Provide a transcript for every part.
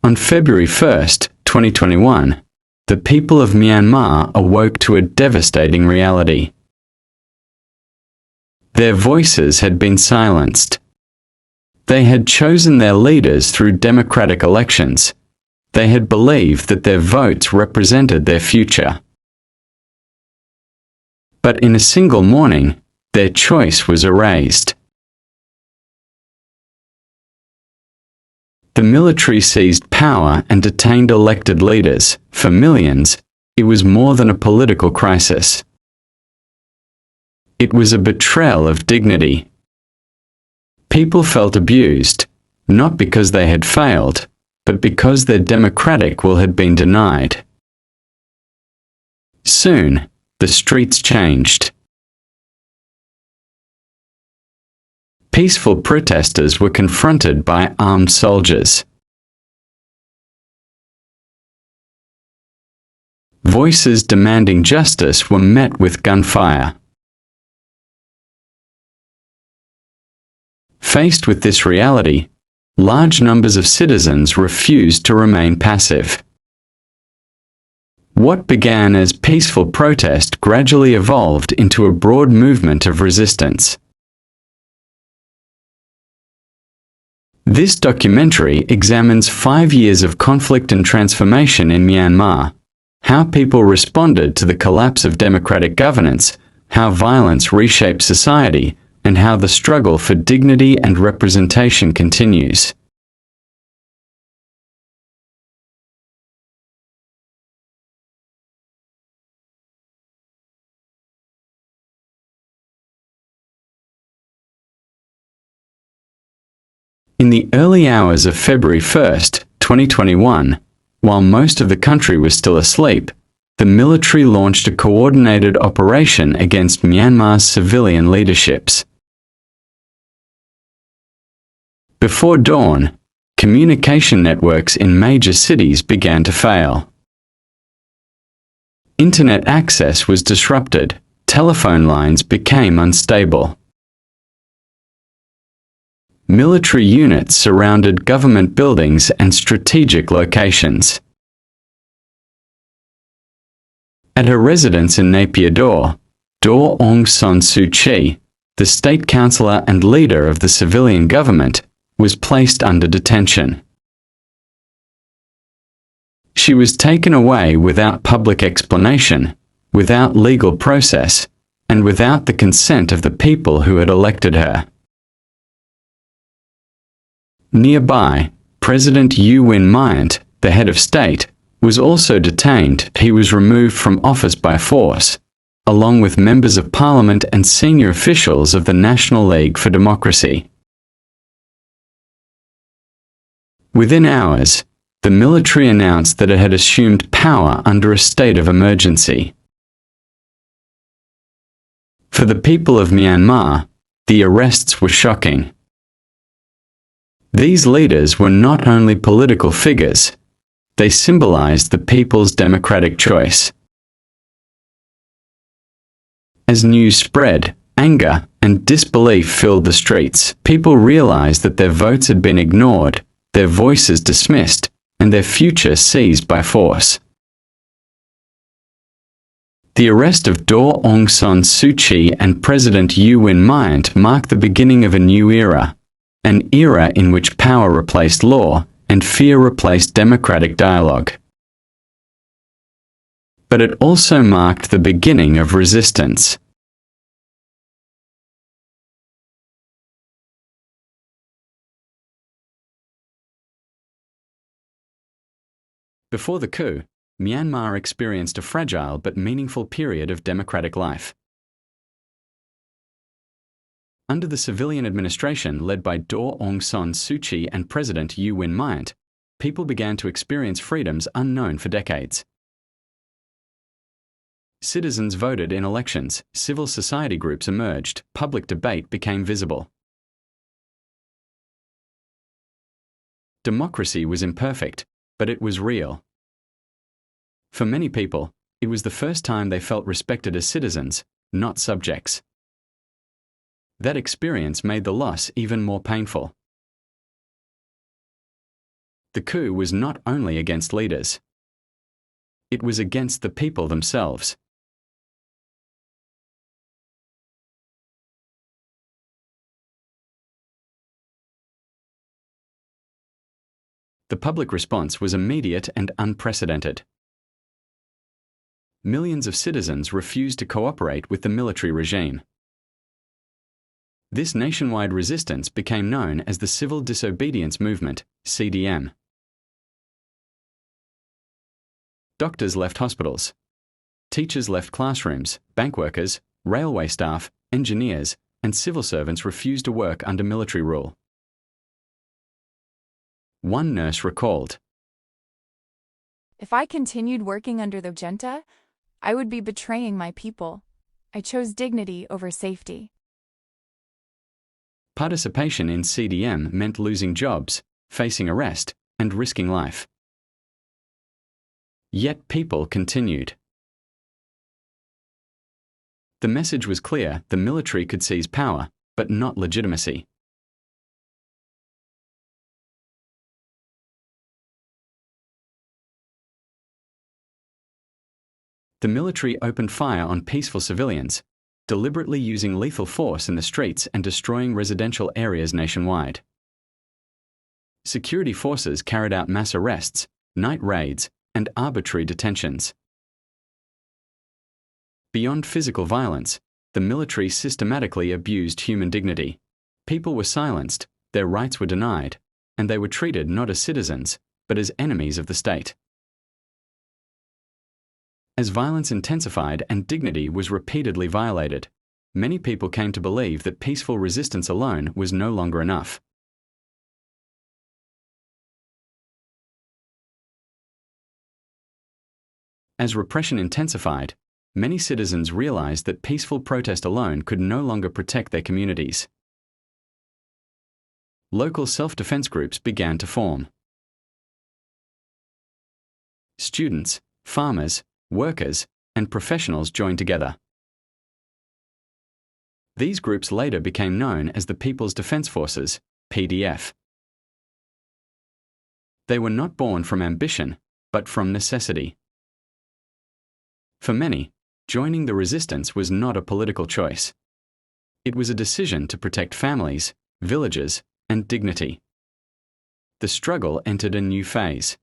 On February 1st, 2021, the people of Myanmar awoke to a devastating reality. Their voices had been silenced. They had chosen their leaders through democratic elections. They had believed that their votes represented their future. But in a single morning, their choice was erased. The military seized power and detained elected leaders. For millions, it was more than a political crisis. It was a betrayal of dignity. People felt abused, not because they had failed, but because their democratic will had been denied. Soon, the streets changed. Peaceful protesters were confronted by armed soldiers. Voices demanding justice were met with gunfire. Faced with this reality, large numbers of citizens refused to remain passive. What began as peaceful protest gradually evolved into a broad movement of resistance. This documentary examines 5 years of conflict and transformation in Myanmar, how people responded to the collapse of democratic governance, how violence reshaped society, and how the struggle for dignity and representation continues. In the early hours of February 1st, 2021, while most of the country was still asleep, the military launched a coordinated operation against Myanmar's civilian leaderships. Before dawn, communication networks in major cities began to fail. Internet access was disrupted, telephone lines became unstable. Military units surrounded government buildings and strategic locations. At her residence in Napier Daw, Daw Aung San Suu Kyi, the state councillor and leader of the civilian government, was placed under detention. She was taken away without public explanation, without legal process, and without the consent of the people who had elected her. Nearby, President U Win Myint, the head of state, was also detained. He was removed from office by force, along with members of parliament and senior officials of the National League for Democracy. Within hours, the military announced that it had assumed power under a state of emergency. For the people of Myanmar, the arrests were shocking. These leaders were not only political figures, they symbolized the people's democratic choice. As news spread, anger and disbelief filled the streets. People realized that their votes had been ignored, their voices dismissed, and their future seized by force. The arrest of Daw Aung San Suu Kyi and President U Win Myint marked the beginning of a new era, an era in which power replaced law and fear replaced democratic dialogue. But it also marked the beginning of resistance. Before the coup, Myanmar experienced a fragile but meaningful period of democratic life. Under the civilian administration led by Daw Aung San Suu Kyi and President U Win Myint, people began to experience freedoms unknown for decades. Citizens voted in elections, civil society groups emerged, public debate became visible. Democracy was imperfect, but it was real. For many people, it was the first time they felt respected as citizens, not subjects. That experience made the loss even more painful. The coup was not only against leaders. It was against the people themselves. The public response was immediate and unprecedented. Millions of citizens refused to cooperate with the military regime. This nationwide resistance became known as the Civil Disobedience Movement, CDM. Doctors left hospitals. Teachers left classrooms, bank workers, railway staff, engineers, and civil servants refused to work under military rule. One nurse recalled, "If I continued working under the junta, I would be betraying my people. I chose dignity over safety." Participation in CDM meant losing jobs, facing arrest, and risking life. Yet people continued. The message was clear: the military could seize power, but not legitimacy. The military opened fire on peaceful civilians, deliberately using lethal force in the streets and destroying residential areas nationwide. Security forces carried out mass arrests, night raids, and arbitrary detentions. Beyond physical violence, the military systematically abused human dignity. People were silenced, their rights were denied, and they were treated not as citizens, but as enemies of the state. As violence intensified and dignity was repeatedly violated, many people came to believe that peaceful resistance alone was no longer enough. As repression intensified, many citizens realized that peaceful protest alone could no longer protect their communities. Local self-defense groups began to form. Students, farmers, workers, and professionals joined together. These groups later became known as the People's Defense Forces, PDF. They were not born from ambition, but from necessity. For many, joining the resistance was not a political choice. It was a decision to protect families, villages, and dignity. The struggle entered a new phase.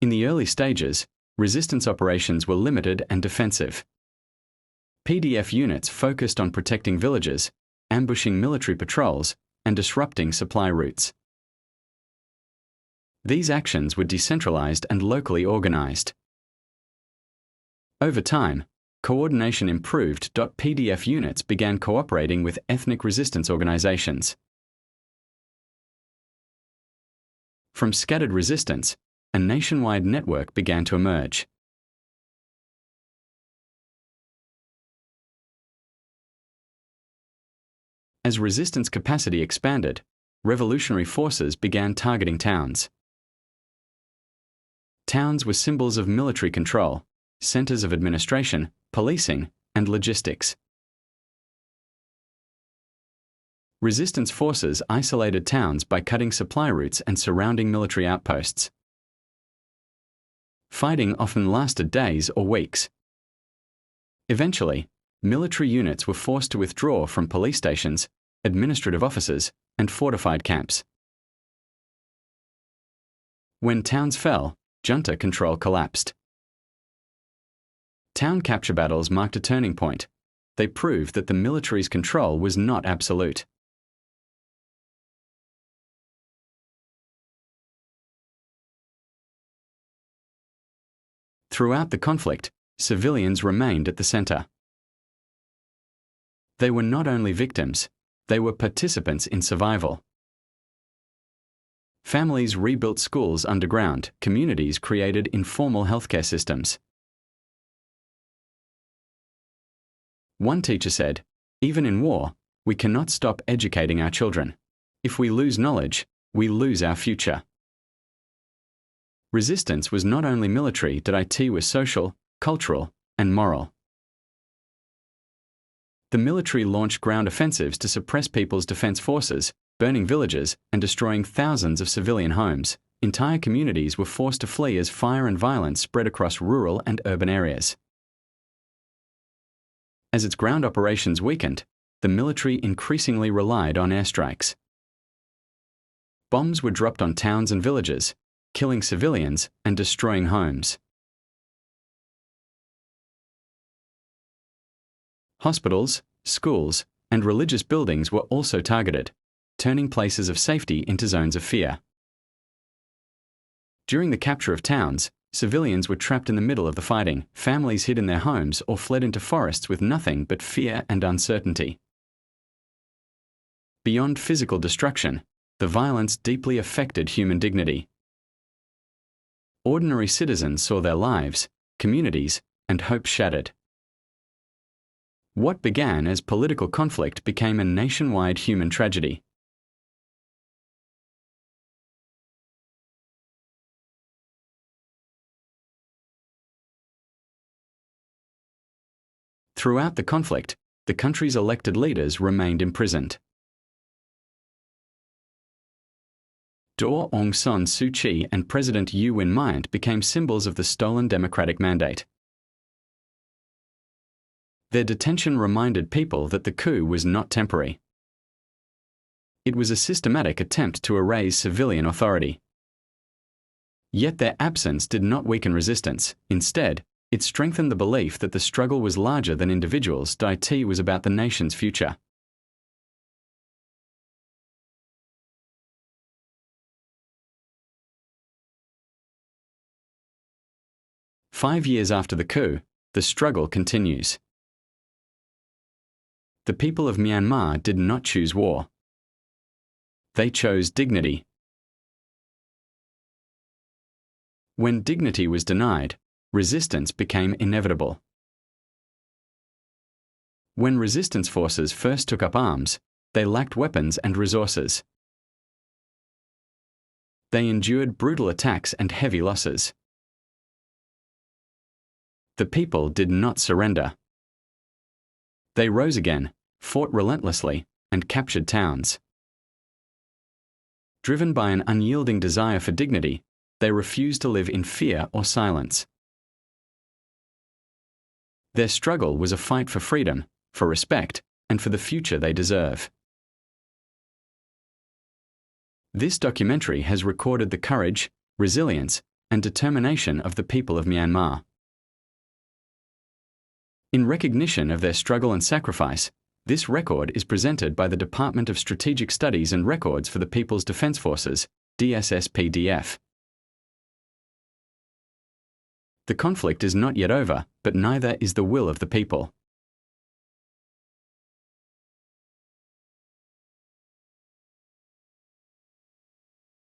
In the early stages, resistance operations were limited and defensive. PDF units focused on protecting villages, ambushing military patrols, and disrupting supply routes. These actions were decentralized and locally organized. Over time, coordination improved. PDF units began cooperating with ethnic resistance organizations. From scattered resistance, a nationwide network began to emerge. As resistance capacity expanded, revolutionary forces began targeting towns. Towns were symbols of military control, centers of administration, policing, and logistics. Resistance forces isolated towns by cutting supply routes and surrounding military outposts. Fighting often lasted days or weeks. Eventually, military units were forced to withdraw from police stations, administrative offices, and fortified camps. When towns fell, junta control collapsed. Town capture battles marked a turning point. They proved that the military's control was not absolute. Throughout the conflict, civilians remained at the center. They were not only victims, they were participants in survival. Families rebuilt schools underground, communities created informal healthcare systems. One teacher said, "Even in war, we cannot stop educating our children. If we lose knowledge, we lose our future." Resistance was not only military, it was social, cultural, and moral. The military launched ground offensives to suppress People's Defense Forces, burning villages and destroying thousands of civilian homes. Entire communities were forced to flee as fire and violence spread across rural and urban areas. As its ground operations weakened, the military increasingly relied on airstrikes. Bombs were dropped on towns and villages, killing civilians and destroying homes. Hospitals, schools, and religious buildings were also targeted, turning places of safety into zones of fear. During the capture of towns, civilians were trapped in the middle of the fighting, families hid in their homes or fled into forests with nothing but fear and uncertainty. Beyond physical destruction, the violence deeply affected human dignity. Ordinary citizens saw their lives, communities, and hope shattered. What began as political conflict became a nationwide human tragedy. Throughout the conflict, the country's elected leaders remained imprisoned. Daw Aung San Suu Kyi and President U Win Myint became symbols of the stolen democratic mandate. Their detention reminded people that the coup was not temporary. It was a systematic attempt to erase civilian authority. Yet their absence did not weaken resistance. Instead, it strengthened the belief that the struggle was larger than individuals. Dai T was about the nation's future. Five years after the coup, the struggle continues. The people of Myanmar did not choose war. They chose dignity. When dignity was denied, resistance became inevitable. When resistance forces first took up arms, they lacked weapons and resources. They endured brutal attacks and heavy losses. The people did not surrender. They rose again, fought relentlessly, and captured towns. Driven by an unyielding desire for dignity, they refused to live in fear or silence. Their struggle was a fight for freedom, for respect, and for the future they deserve. This documentary has recorded the courage, resilience, and determination of the people of Myanmar. In recognition of their struggle and sacrifice, this record is presented by the Department of Strategic Studies and Records for the People's Defense Forces, DSSPDF. The conflict is not yet over, but neither is the will of the people.